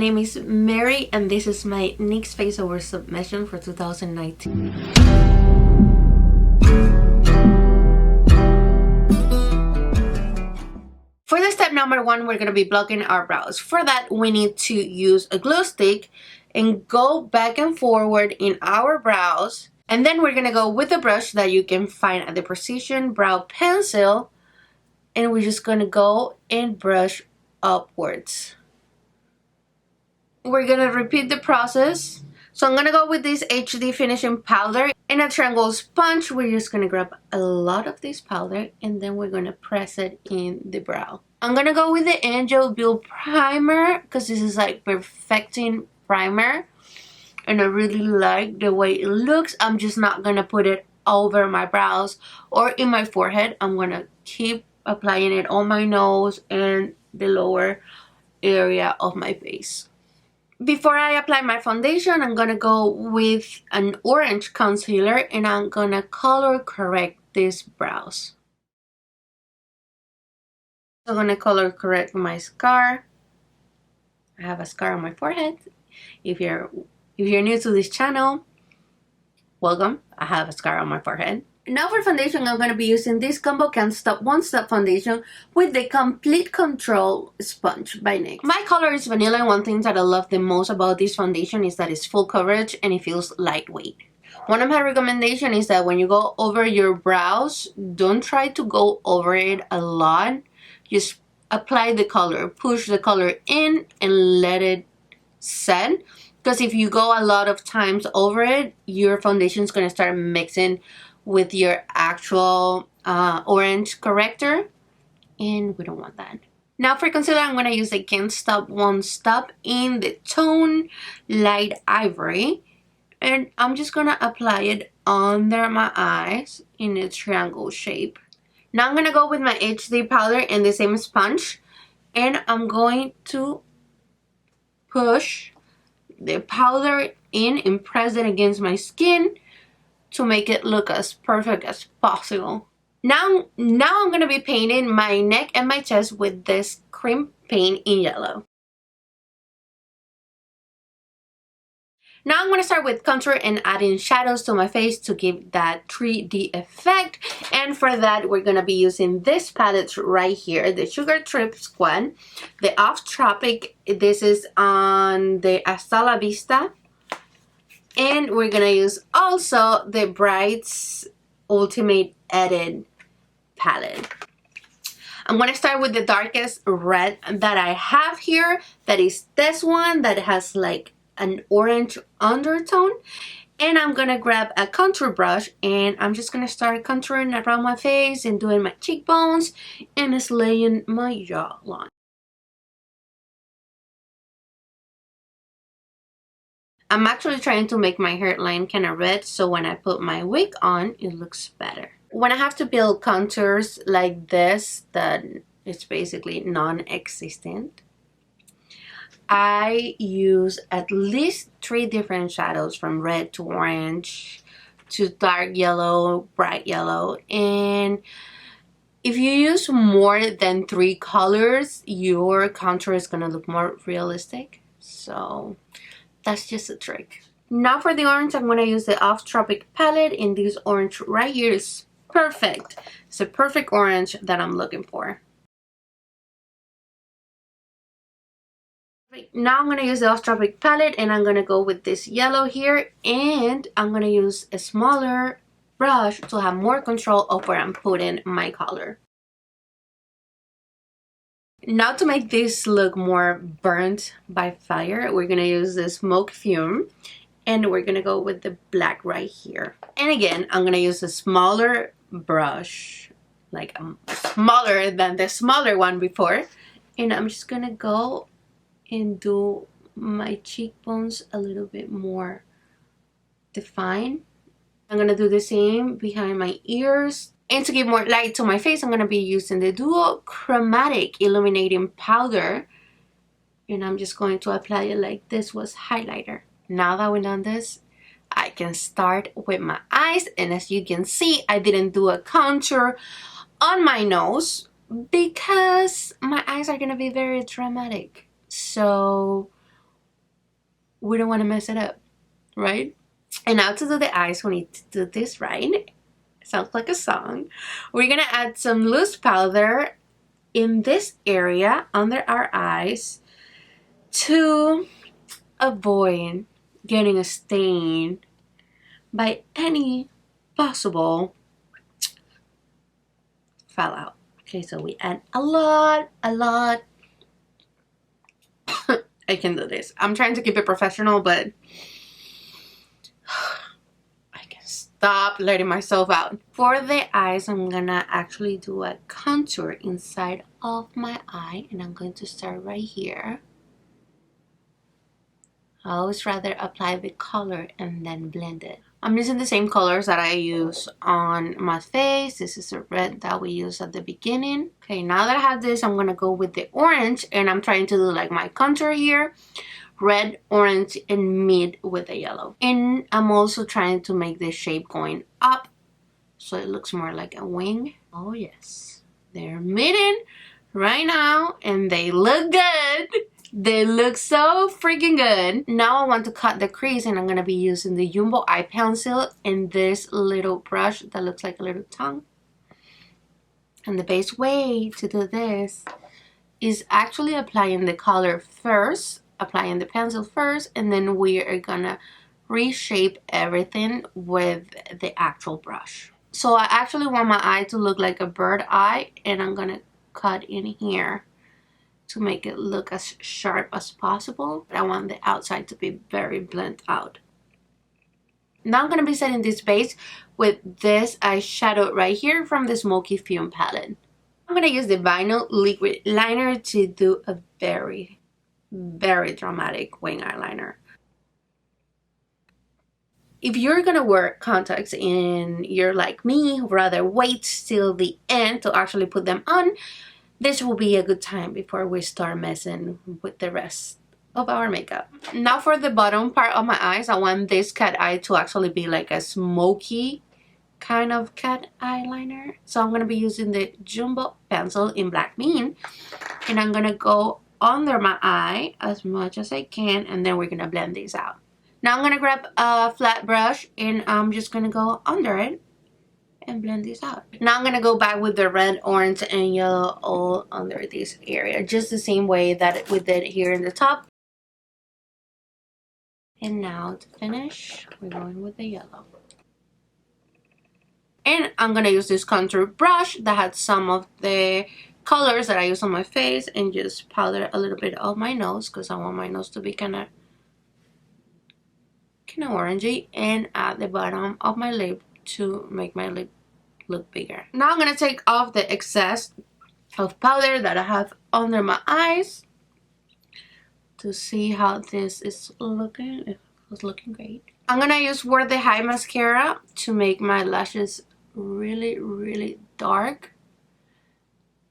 name is Mary and this is my NYX Face Over Submission for 2019. For the step number 1, we're going to be blocking our brows. For that, we need to use a glue stick and go back and forward in our brows. And then we're going to go with the brush that you can find at the Precision Brow Pencil. And we're just going to go and brush upwards. We're going to repeat the process. So I'm going to go with this HD finishing powder. In a triangle sponge, we're just going to grab a lot of this powder and then we're going to press it in the brow. I'm going to go with the Angel Build Primer because this is like perfecting primer. And I really like the way it looks. I'm just not going to put it over my brows or in my forehead. I'm going to keep applying it on my nose and the lower area of my face. Before I apply my foundation, I'm going to go with an orange concealer and I'm going to color correct these brows. I'm going to color correct my scar. I have a scar on my forehead. If you're new to this channel, welcome. I have a scar on my forehead. Now for foundation, I'm going to be using this Combo Can't Stop One Step Foundation with the Complete Control Sponge by NYX. My color is vanilla and one thing that I love the most about this foundation is that it's full coverage and it feels lightweight. One of my recommendations is that when you go over your brows, don't try to go over it a lot. Just apply the color, push the color in and let it set. Because if you go a lot of times over it, your foundation is going to start mixing with your actual orange corrector, and we don't want that. Now for concealer, I'm going to use the Can't Stop One Stop in the tone Light Ivory, and I'm just going to apply it under my eyes in a triangle shape. Now I'm going to go with my HD powder and the same sponge, and I'm going to push the powder in and press it against my skin to make it look as perfect as possible. Now I'm going to be painting my neck and my chest with this cream paint in yellow. Now I'm going to start with contour and adding shadows to my face to give that 3D effect. And for that, we're going to be using this palette right here, the Sugar Trip Squad, the Off Tropic. This is on the Hasta La Vista. And we're going to use also the Bright's Ultimate Edit palette. I'm going to start with the darkest red that I have here. That is this one that has like an orange undertone. And I'm going to grab a contour brush and I'm just going to start contouring around my face and doing my cheekbones and slaying my jawline. I'm actually trying to make my hairline kind of red so when I put my wig on, it looks better. When I have to build contours like this, that is basically non-existent, I use at least 3 different shadows from red to orange to dark yellow, bright yellow. And if you use more than 3 colors, your contour is going to look more realistic. So that's just a trick. Now for the orange, I'm going to use the Off Tropic palette, and this orange right here is perfect. It's a perfect orange that I'm looking for. Now I'm going to use the Off Tropic palette and I'm going to go with this yellow here, and I'm going to use a smaller brush to have more control of where I'm putting my color. Now to make this look more burnt by fire, we're going to use the Smoke Fume and we're going to go with the black right here. And again, I'm going to use a smaller brush, like smaller than the smaller one before. And I'm just going to go and do my cheekbones a little bit more defined. I'm going to do the same behind my ears. And to give more light to my face, I'm going to be using the Duo Chromatic Illuminating Powder. And I'm just going to apply it like this was highlighter. Now that we've done this, I can start with my eyes. And as you can see, I didn't do a contour on my nose because my eyes are going to be very dramatic. So we don't want to mess it up, right? And now to do the eyes, we need to do this right. Sounds like a song. We're gonna add some loose powder in this area under our eyes to avoid getting a stain by any possible fallout. Okay, so we add a lot. I can do this. I'm trying to keep it professional, but I can stop letting myself out. For the eyes, I'm gonna actually do a contour inside of my eye, and I'm going to start right here. I always rather apply the color and then blend it. I'm using the same colors that I use on my face. This is a red that we used at the beginning. Okay, now that I have this, I'm gonna go with the orange, and I'm trying to do like my contour here. Red, orange, and mid with the yellow. And I'm also trying to make this shape going up so it looks more like a wing. Oh yes, they're midden right now and they look good. They look so freaking good. Now I want to cut the crease, and I'm gonna be using the Jumbo eye pencil and this little brush that looks like a little tongue. And the best way to do this is actually applying the color first, applying the pencil first, and then we are gonna reshape everything with the actual brush. So I actually want my eye to look like a bird eye, and I'm gonna cut in here to make it look as sharp as possible. I want the outside to be very blended out. Now I'm gonna be setting this base with this eyeshadow right here from the Smoky Fume palette. I'm gonna use the Vinyl liquid liner to do a very dramatic wing eyeliner. If you're gonna wear contacts and you're like me, rather wait till the end to actually put them on, this will be a good time before we start messing with the rest of our makeup. Now for the bottom part of my eyes, I want this cat eye to actually be like a smoky kind of cat eyeliner. So I'm going to be using the Jumbo pencil in Black Bean, and I'm going to go under my eye as much as I can, and then we're going to blend these out. Now I'm going to grab a flat brush, and I'm just going to go under it and blend this out. Now I'm gonna go back with the red, orange, and yellow all under this area, just the same way that we did here in the top. And now to finish, we're going with the yellow. And I'm gonna use this contour brush that had some of the colors that I use on my face, and just powder a little bit of my nose because I want my nose to be kind of orangey, and at the bottom of my lip to make my lip look bigger. Now I'm gonna take off the excess of powder that I have under my eyes to see how this is looking. It was looking great. I'm gonna use Word the High mascara to make my lashes really dark.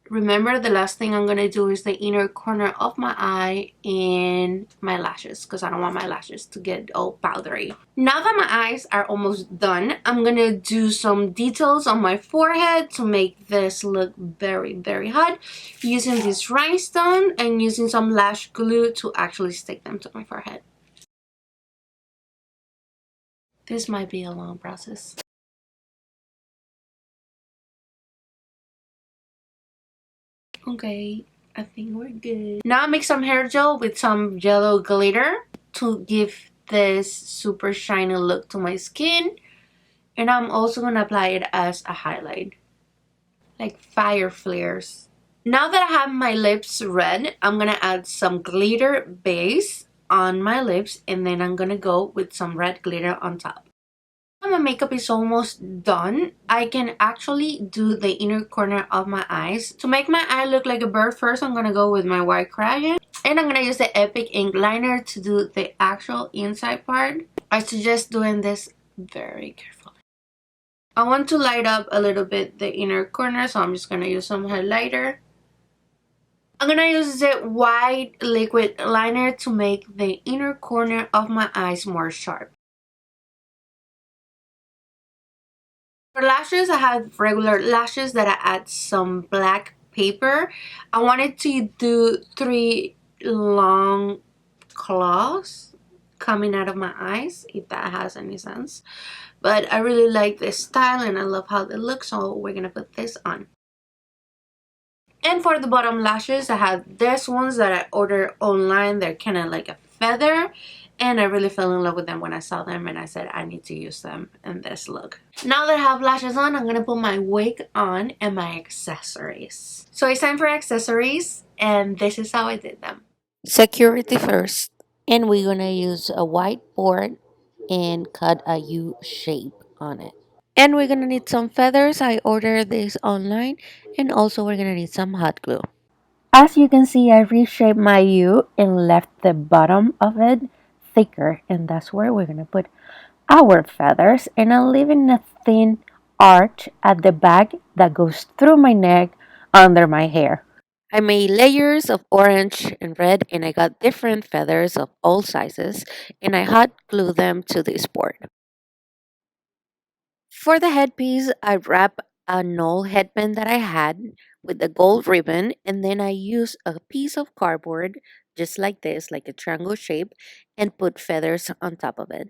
Remember, the last thing I'm gonna do is the inner corner of my eye and my lashes, because I don't want my lashes to get all powdery. Now that my eyes are almost done, I'm gonna do some details on my forehead to make this look very hot, using this rhinestone and using some lash glue to actually stick them to my forehead. This might be a long process. Okay, I think we're good. Now I mix some hair gel with some yellow glitter to give this super shiny look to my skin. And I'm also going to apply it as a highlight, like fire flares. Now that I have my lips red, I'm going to add some glitter base on my lips, and then I'm going to go with some red glitter on top. My makeup is almost done. I can actually do the inner corner of my eyes. To make my eye look like a bird, first I'm gonna go with my white crayon, and I'm gonna use the Epic ink liner to do the actual inside part. I suggest doing this very carefully. I want to light up a little bit the inner corner, so I'm just gonna use some highlighter. I'm gonna use the white liquid liner to make the inner corner of my eyes more sharp. For lashes, I have regular lashes that I add some black paper. I wanted to do 3 long claws, coming out of my eyes, if that has any sense. But I really like this style and I love how they look, so we're gonna put this on. And for the bottom lashes, I have these ones that I ordered online. They're kind of like a feather, and I really fell in love with them when I saw them, and I said I need to use them in this look. Now that I have lashes on, I'm gonna put my wig on and my accessories. So it's time for accessories, and this is how I did them. Security first, and we're gonna use a white board and cut a U shape on it. And we're gonna need some feathers. I ordered this online, and also we're gonna need some hot glue. As you can see, I reshaped my U and left the bottom of it thicker, and that's where we're gonna put our feathers. And I'm leaving a thin arch at the back that goes through my neck under my hair. I made layers of orange and red, and I got different feathers of all sizes, and I hot glued them to this board. For the headpiece, I wrapped a null headband that I had with the gold ribbon, and then I used a piece of cardboard just like this, like a triangle shape, and put feathers on top of it.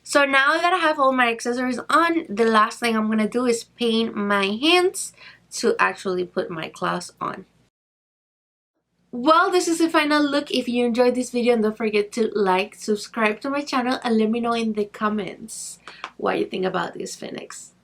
So now that I have all my accessories on, the last thing I'm gonna do is paint my hands to actually put my claws on. Well, this is the final look. If you enjoyed this video, don't forget to like, subscribe to my channel, and let me know in the comments what you think about this Phoenix.